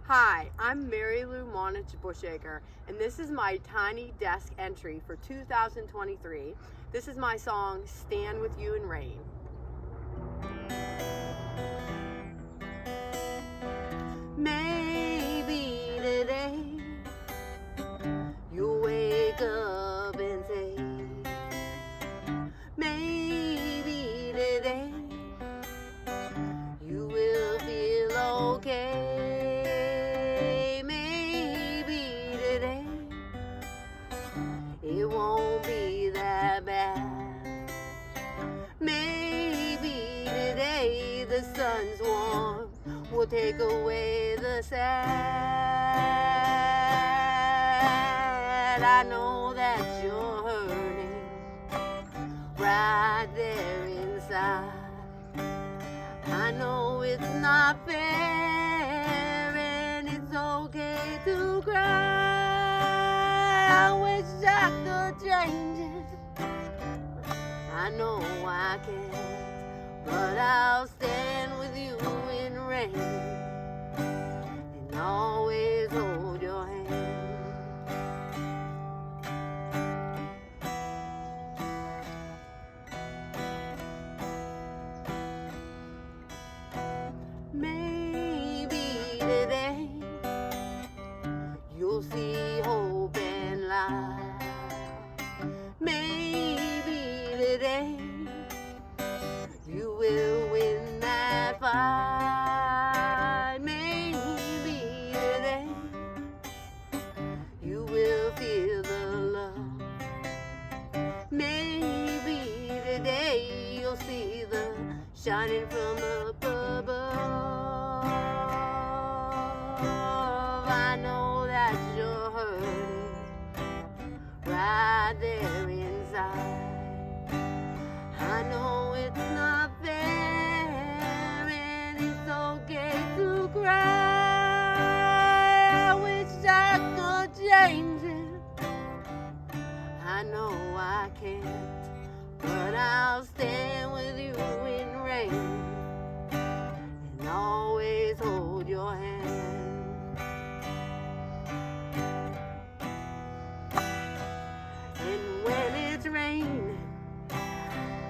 Hi, I'm Mary Lou Monich Bushacre, and this is my tiny desk entry for 2023. This is my song, Stand With You in Rain. Maybe today you'll wake up and say, maybe today you will feel okay. Maybe today it won't be that bad. Maybe today the sun's warm will take away the sad. I know that you're hurting right there inside. I know it's not fair and it's okay to cry. I wish I could change it. I know I can't, but I'll stand with you in rain and always hold your hand. Maybe today you'll see hope and light. Maybe today you will win that fight. Maybe today you will feel the love. Maybe today you'll see the shining from up above. I know that you're hurting right there inside. I know it's not fair and it's okay to cry. I wish I could change it. I know I can't, but I'll stand with you in rain and always hold your hand. And when it's raining,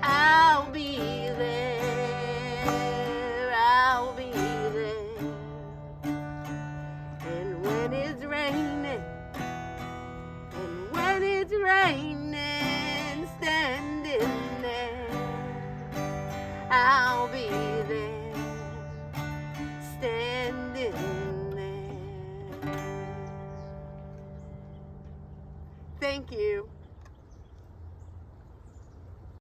I'll be there, I'll be there. And when it's raining, standing there, I'll be there, standing there. Thank you.